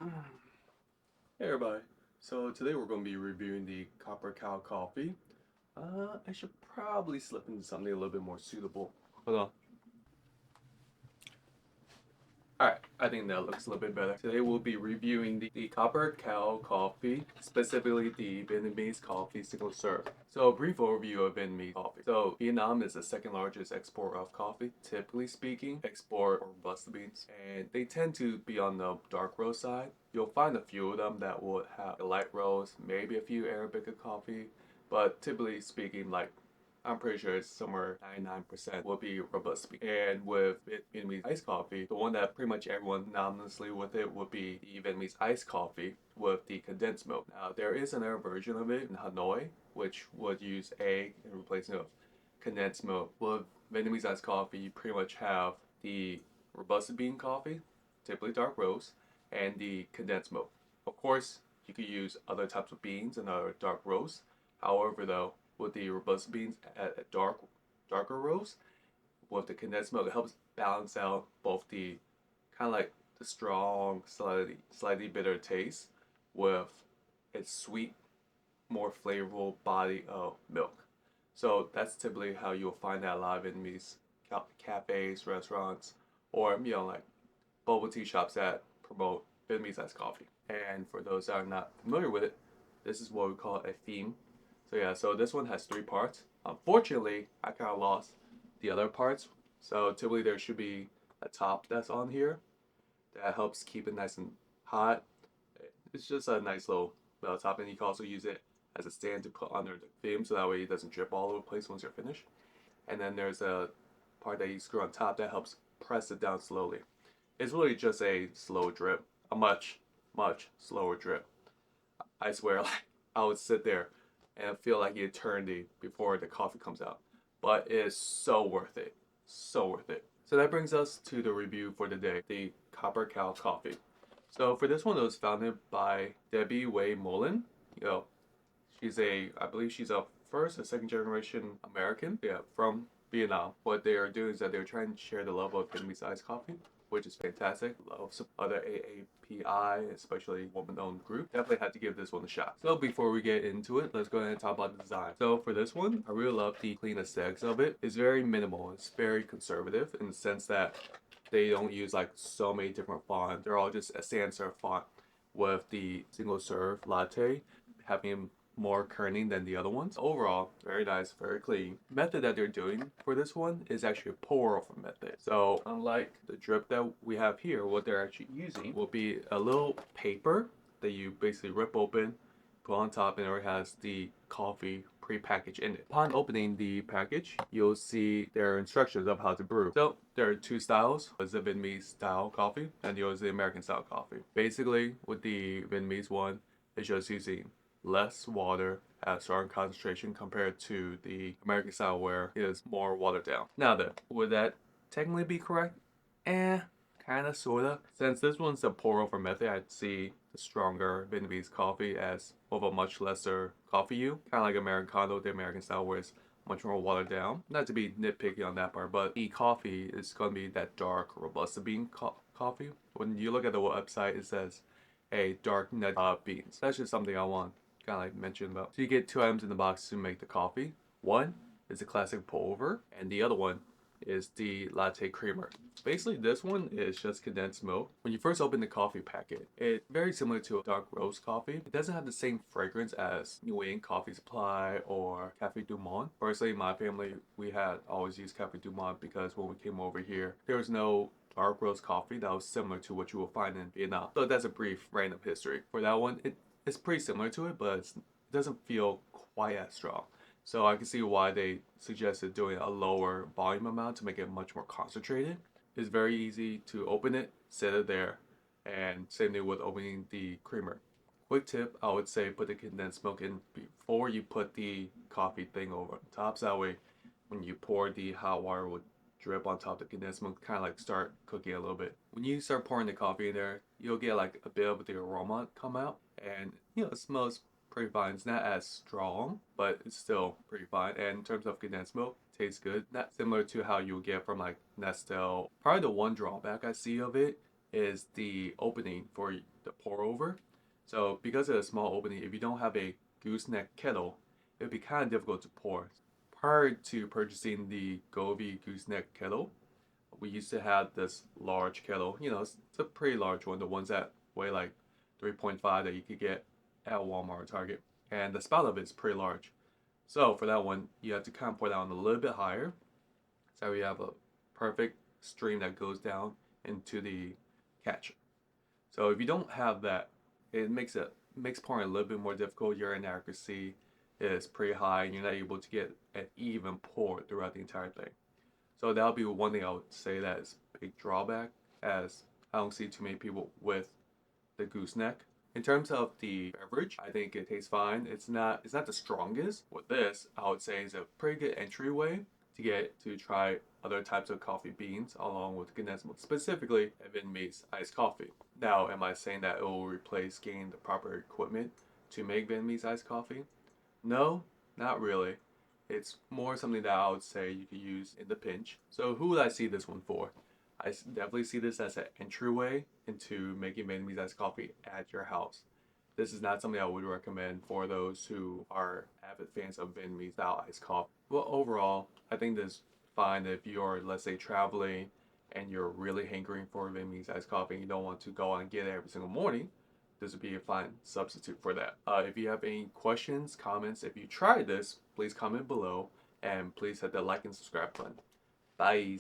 Hey everybody, so today we're going to be reviewing the Copper Cow Coffee. I should probably slip into something a little bit more suitable. Hold on. Alright, I think that looks a little bit better. Today we'll be reviewing the Copper Cow Coffee, specifically the Vietnamese coffee single serve. So a brief overview of Vietnamese coffee. So Vietnam is the second largest exporter of coffee, typically speaking, export robusta beans, and they tend to be on the dark roast side. You'll find a few of them that will have a light roast, maybe a few Arabica coffee, but typically speaking, like I'm pretty sure it's somewhere 99% will be robust. And with Vietnamese iced coffee, the one that pretty much everyone anonymously with it would be the Vietnamese iced coffee with the condensed milk. Now, there is another version of it in Hanoi, which would use egg in replacement of condensed milk. With Vietnamese iced coffee, you pretty much have the robusta bean coffee, typically dark roast, and the condensed milk. Of course, you could use other types of beans and other dark roast. However, though, with the robusta beans at a darker roast, with the condensed milk, it helps balance out both the kind of like the strong, slightly bitter taste with its sweet, more flavorful body of milk. So that's typically how you'll find that a lot of Vietnamese cafes, restaurants, or like bubble tea shops that promote Vietnamese iced coffee. And for those that are not familiar with it, this is what we call a theme. So yeah, so this one has three parts. Unfortunately, I kind of lost the other parts. So typically there should be a top that's on here that helps keep it nice and hot. It's just a nice little metal top, and you can also use it as a stand to put under the theme so that way it doesn't drip all over the place once you're finished. And then there's a part that you screw on top that helps press it down slowly. It's really just a slow drip, a much slower drip. I swear, like I would sit there and feel like eternity before the coffee comes out. But it is so worth it. So worth it. So that brings us to the review for the day, the Copper Cow Coffee. So for this one, it was founded by Debbie Wei Mullen. You know, I believe she's a first or second generation American, yeah, from Vietnam. What they are doing is that they're trying to share the love of Vietnamese iced coffee, which is fantastic. Love some other AAPI, especially woman-owned group. Definitely had to give this one a shot. So before we get into it, let's go ahead and talk about the design. So for this one, I really love the clean aesthetics of it. It's very minimal. It's very conservative in the sense that they don't use like so many different fonts. They're all just a sans serif font with the single serve latte having more kerning than the other ones. Overall, very nice, very clean. Method that they're doing for this one is actually a pour over method. So unlike the drip that we have here, what they're actually using will be a little paper that you basically rip open, put on top, and it has the coffee pre-packaged in it. Upon opening the package, you'll see their instructions of how to brew. So there are two styles. There's the Vietnamese style coffee and the other is the American style coffee. Basically, with the Vietnamese one, it's just using less water at a certain concentration compared to the American style where it is more watered down. Now then, would that technically be correct? Kinda, sorta. Since this one's a pour over method, I'd see the stronger Vietnamese coffee as of a much lesser coffee hue. Kinda like Americano, the American style where it's much more watered down. Not to be nitpicky on that part, but the coffee is gonna be that dark Robusta bean coffee. When you look at the website, it says a dark nut beans. That's just something I want kind of like mention about. So you get two items in the box to make the coffee. One is the classic pour over, and the other one is the latte creamer. Basically, this one is just condensed milk. When you first open the coffee packet, it's very similar to a dark roast coffee. It doesn't have the same fragrance as New England Coffee Supply or Cafe Du Monde. Personally, my family, we had always used Cafe Du Monde because when we came over here, there was no dark roast coffee that was similar to what you will find in Vietnam. So that's a brief random history. For that one, it's pretty similar to it, but it doesn't feel quite as strong. So I can see why they suggested doing a lower volume amount to make it much more concentrated. It's very easy to open it, set it there, and same thing with opening the creamer. Quick tip, I would say put the condensed milk in before you put the coffee thing over the top. So that way when you pour the hot water would drip on top of the condensed milk, kind of like start cooking a little bit. When you start pouring the coffee in there, you'll get like a bit of the aroma come out, and it smells pretty fine. It's not as strong, but it's still pretty fine. And in terms of condensed milk, tastes good. Not similar to how you would get from like Nestle. Probably the one drawback I see of it is the opening for the pour over. So because of a small opening, if you don't have a gooseneck kettle, it would be kind of difficult to pour. Prior to purchasing the Govee gooseneck kettle, we used to have this large kettle. It's a pretty large one, the ones that weigh like 3.5 that you could get at Walmart or Target. And the spout of it is pretty large. So for that one, you have to kind of pour down a little bit higher. So you have a perfect stream that goes down into the catcher. So if you don't have that, it makes pouring a little bit more difficult. Your inaccuracy is pretty high, and you're not able to get an even pour throughout the entire thing. So that'll be one thing I would say that is a big drawback, as I don't see too many people with the gooseneck. In terms of the beverage, I think it tastes fine. It's not the strongest. With this, I would say it's a pretty good entryway to get to try other types of coffee beans along with condensed milk, specifically Vietnamese iced coffee. Now, am I saying that it will replace getting the proper equipment to make Vietnamese iced coffee? No, not really. It's more something that I would say you could use in the pinch. So who would I see this one for? I definitely see this as an entryway into making Vietnamese iced coffee at your house. This is not something I would recommend for those who are avid fans of Vietnamese style iced coffee. Well, overall, I think this is fine if you're, let's say, traveling and you're really hankering for Vietnamese iced coffee and you don't want to go out and get it every single morning. This would be a fine substitute for that. If you have any questions, comments, if you tried this, please comment below and please hit the like and subscribe button. Bye.